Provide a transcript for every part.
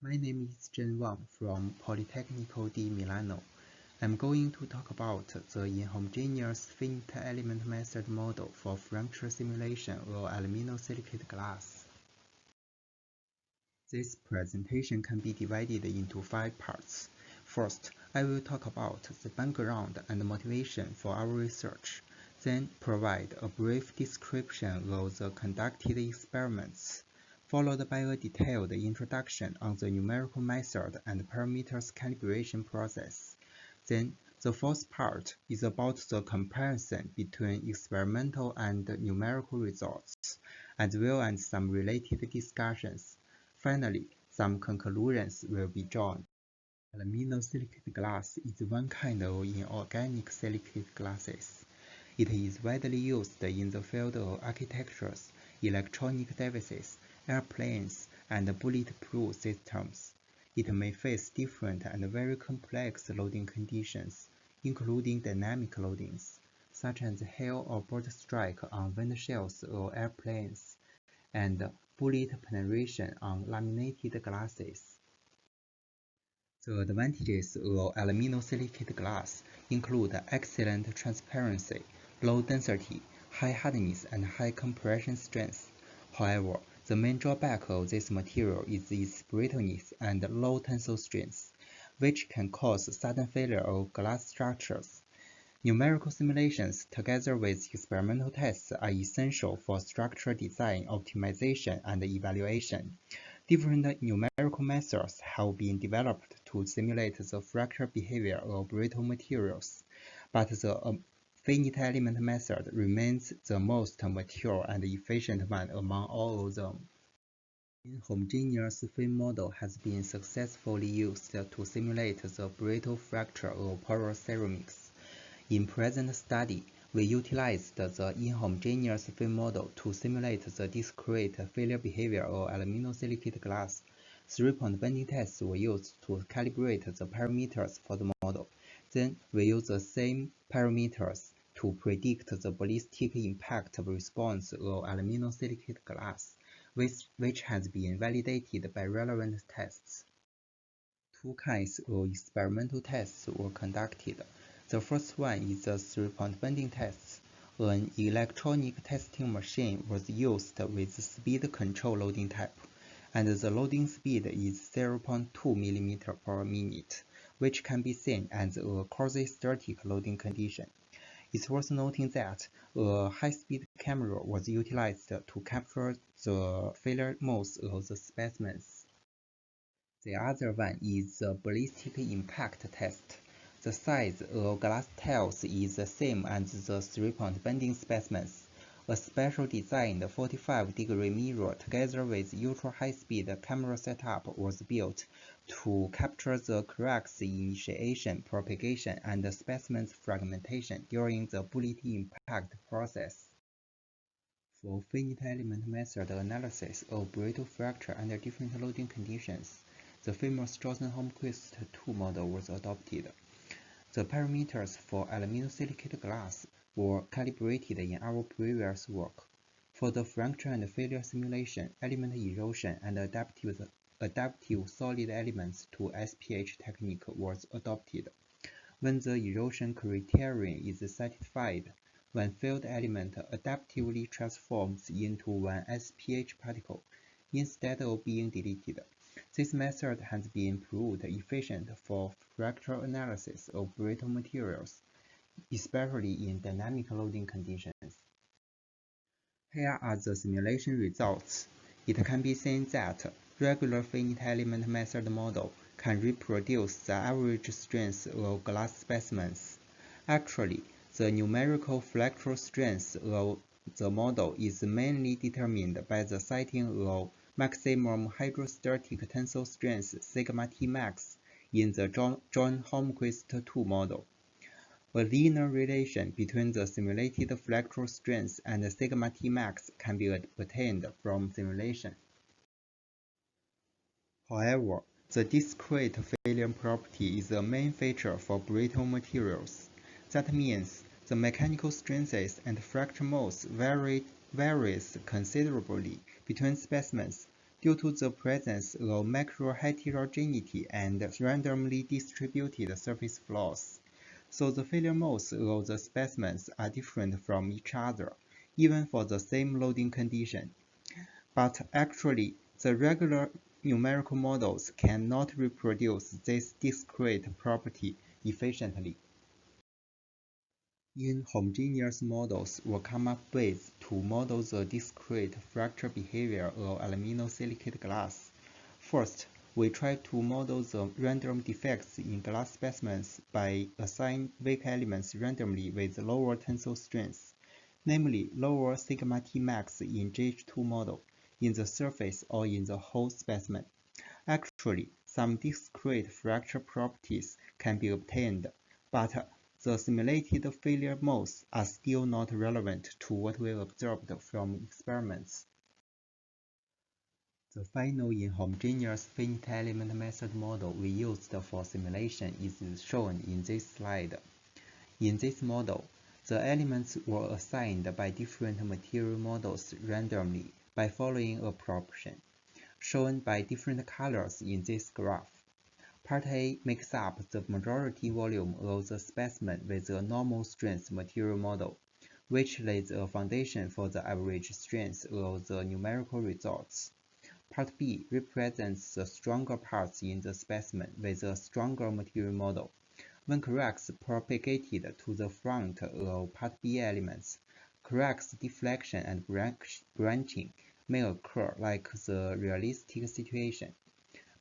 My name is Wang from Politecnico di Milano. I'm going to talk about the inhomogeneous finite element method model for fracture simulation of aluminosilicate glass. This presentation can be divided into 5 parts. First, I will talk about the background and motivation for our research, then provide a brief description of the conducted experiments, followed by a detailed introduction on the numerical method and parameters calibration process. Then, the fourth part is about the comparison between experimental and numerical results, as well as some related discussions. Finally, some conclusions will be drawn. Aluminosilicate glass is one kind of inorganic silicate glasses. It is widely used in the field of architectures, electronic devices, airplanes, and bulletproof systems. It may face different and very complex loading conditions, including dynamic loadings, such as hail or bird strike on windshields of airplanes, and bullet penetration on laminated glasses. The advantages of aluminosilicate glass include excellent transparency, low density, high hardness, and high compression strength. However, the main drawback of this material is its brittleness and low tensile strength, which can cause sudden failure of glass structures. Numerical simulations, together with experimental tests, are essential for structural design optimization and evaluation. Different numerical methods have been developed to simulate the fracture behavior of brittle materials, but the finite element method remains the most mature and efficient one among all of them. Inhomogeneous FEM model has been successfully used to simulate the brittle fracture of porous ceramics. In present study, we utilized the inhomogeneous FEM model to simulate the discrete failure behavior of aluminosilicate glass. 3-point bending tests were used to calibrate the parameters for the model. Then we use the same parameters to predict the ballistic impact response of aluminosilicate glass, which has been validated by relevant tests. Two kinds of experimental tests were conducted. The first one is the 3-point bending test. An electronic testing machine was used with speed control loading type, and the loading speed is 0.2 mm per minute, which can be seen as a quasi-static loading condition. It's worth noting that a high-speed camera was utilized to capture the failure modes of the specimens. The other one is the ballistic impact test. The size of glass tiles is the same as the 3-point bending specimens. A special designed 45-degree mirror together with ultra-high-speed camera setup was built to capture the cracks initiation, propagation, and specimen's fragmentation during the bullet impact process. For finite element method analysis of brittle fracture under different loading conditions, the famous Johnson-Holmquist II model was adopted. The parameters for aluminosilicate glass were calibrated in our previous work. For the fracture and failure simulation, element erosion and adaptive solid elements to SPH technique was adopted. When the erosion criterion is satisfied, one failed element adaptively transforms into one SPH particle instead of being deleted. This method has been proved efficient for fracture analysis of brittle materials, especially in dynamic loading conditions. Here are the simulation results. It can be seen that regular finite element method model can reproduce the average strength of glass specimens. Actually, the numerical fracture strength of the model is mainly determined by the setting of maximum hydrostatic tensile strength sigma T max in the John-Holmquist II model. A linear relation between the simulated fracture strength and sigma T max can be obtained from simulation. However, the discrete failure property is a main feature for brittle materials. That means the mechanical strengths and fracture modes varies considerably between specimens, due to the presence of macro-heterogeneity and randomly distributed surface flaws. So the failure modes of the specimens are different from each other, even for the same loading condition. But actually, the regular numerical models cannot reproduce this discrete property efficiently. Inhomogeneous models were come up with to model the discrete fracture behavior of aluminosilicate glass. First, we try to model the random defects in glass specimens by assigning weak elements randomly with lower tensile strength, namely lower sigma T max in GH2 model, in the surface or in the whole specimen. Actually, some discrete fracture properties can be obtained, but the simulated failure modes are still not relevant to what we observed from experiments. The final inhomogeneous finite element method model we used for simulation is shown in this slide. In this model, the elements were assigned by different material models randomly by following a proportion, shown by different colors in this graph. Part A makes up the majority volume of the specimen with a normal strength material model, which lays a foundation for the average strength of the numerical results. Part B represents the stronger parts in the specimen with a stronger material model. When cracks propagated to the front of Part B elements, cracks deflection and branching may occur like the realistic situation.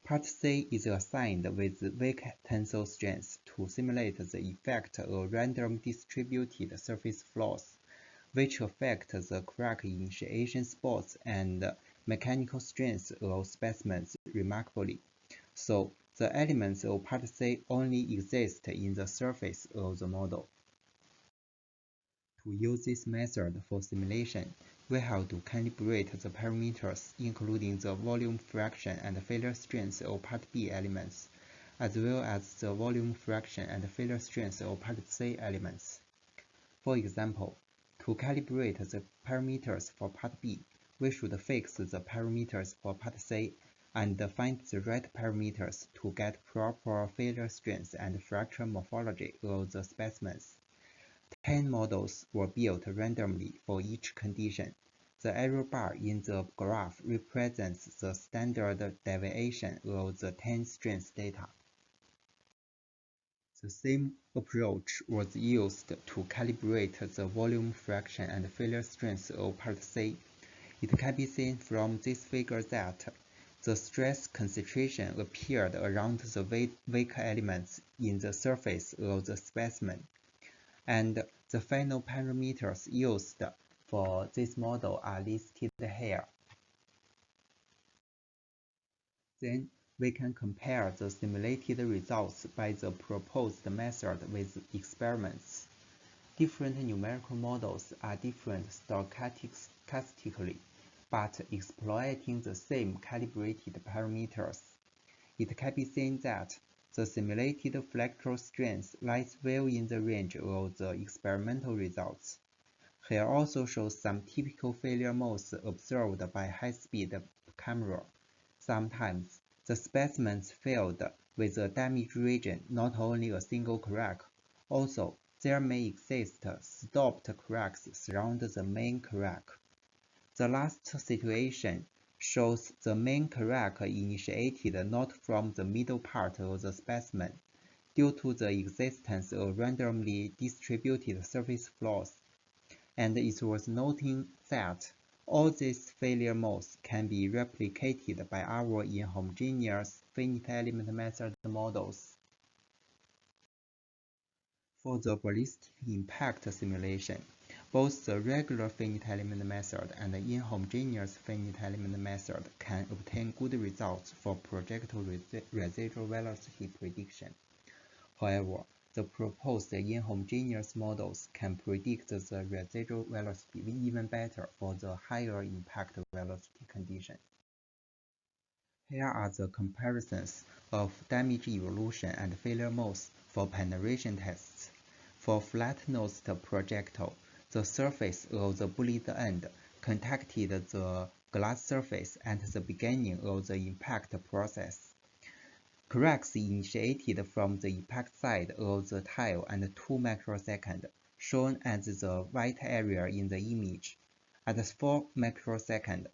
Part C is assigned with weak tensile strength to simulate the effect of random distributed surface flaws, which affect the crack initiation spots and mechanical strength of specimens remarkably. So, the elements of Part C only exist in the surface of the model. To use this method for simulation, we have to calibrate the parameters including the volume fraction and failure strength of Part B elements, as well as the volume fraction and failure strength of Part C elements. For example, to calibrate the parameters for Part B, we should fix the parameters for Part C and find the right parameters to get proper failure strength and fracture morphology of the specimens. 10 models were built randomly for each condition. The arrow bar in the graph represents the standard deviation of the 10 strength data. The same approach was used to calibrate the volume fraction and failure strength of Part C. It can be seen from this figure that the stress concentration appeared around the weak elements in the surface of the specimen, and the final parameters used for this model are listed here. Then we can compare the simulated results by the proposed method with experiments. Different numerical models are different stochastically, but exploiting the same calibrated parameters. It can be seen that the simulated fractal strength lies well in the range of the experimental results. Here also shows some typical failure modes observed by high-speed camera. Sometimes, the specimens failed with a damaged region, not only a single crack. Also, there may exist stopped cracks surrounding the main crack. The last situation shows the main crack initiated not from the middle part of the specimen, due to the existence of randomly distributed surface flaws, and it was noting that all these failure modes can be replicated by our inhomogeneous finite element method models. For the ballistic impact simulation, both the regular finite element method and the inhomogeneous finite element method can obtain good results for projectile residual velocity prediction. However, the proposed inhomogeneous models can predict the residual velocity even better for the higher impact velocity condition. Here are the comparisons of damage evolution and failure modes for penetration tests. For flat-nosed projectile, the surface of the bullet end contacted the glass surface at the beginning of the impact process. Cracks initiated from the impact side of the tile at 2 microseconds, shown as the white area in the image. At 4 microseconds,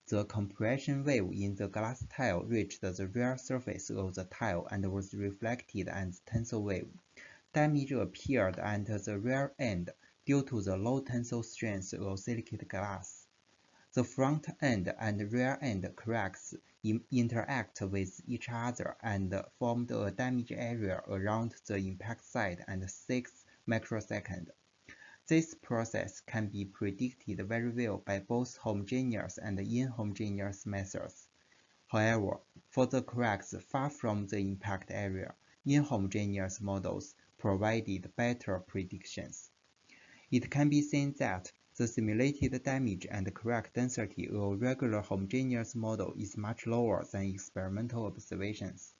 the compression wave in the glass tile reached the rear surface of the tile and was reflected as tensile wave. Damage appeared at the rear end due to the low tensile strength of silicate glass. The front end and rear end cracks interact with each other and formed a damage area around the impact side at 6 microseconds. This process can be predicted very well by both homogeneous and inhomogeneous methods. However, for the cracks far from the impact area, inhomogeneous models provided better predictions. It can be seen that the simulated damage and crack density of regular homogeneous model is much lower than experimental observations.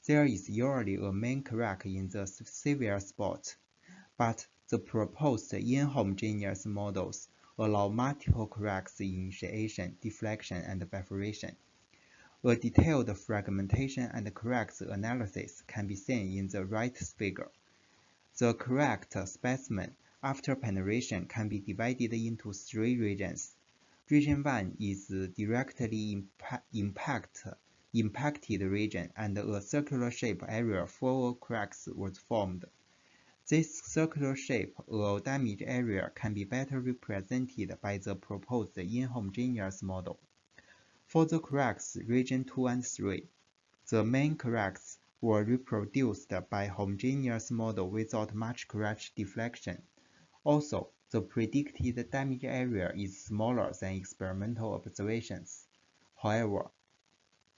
There is usually a main crack in the severe spot, but the proposed inhomogeneous models allow multiple cracks initiation, deflection, and bifurcation. A detailed fragmentation and cracks analysis can be seen in the right figure. The cracked specimen after penetration can be divided into 3 regions. Region 1 is directly impacted region, and a circular shape area full of cracks was formed. This circular shape or damage area can be better represented by the proposed inhomogeneous model. For the cracks region 2 and 3, the main cracks were reproduced by homogeneous model without much crack deflection. Also, the predicted damage area is smaller than experimental observations. However,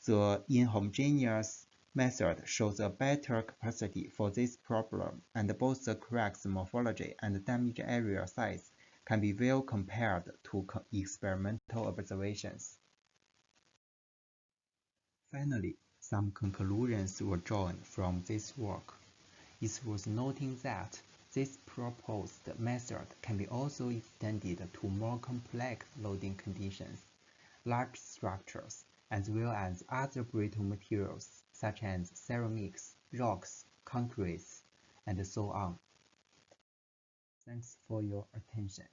the inhomogeneous method shows a better capacity for this problem, and both the crack's morphology and damage area size can be well compared to experimental observations. Finally, some conclusions were drawn from this work. It was noting that this proposed method can be also extended to more complex loading conditions, large structures, as well as other brittle materials such as ceramics, rocks, concretes, and so on. Thanks for your attention.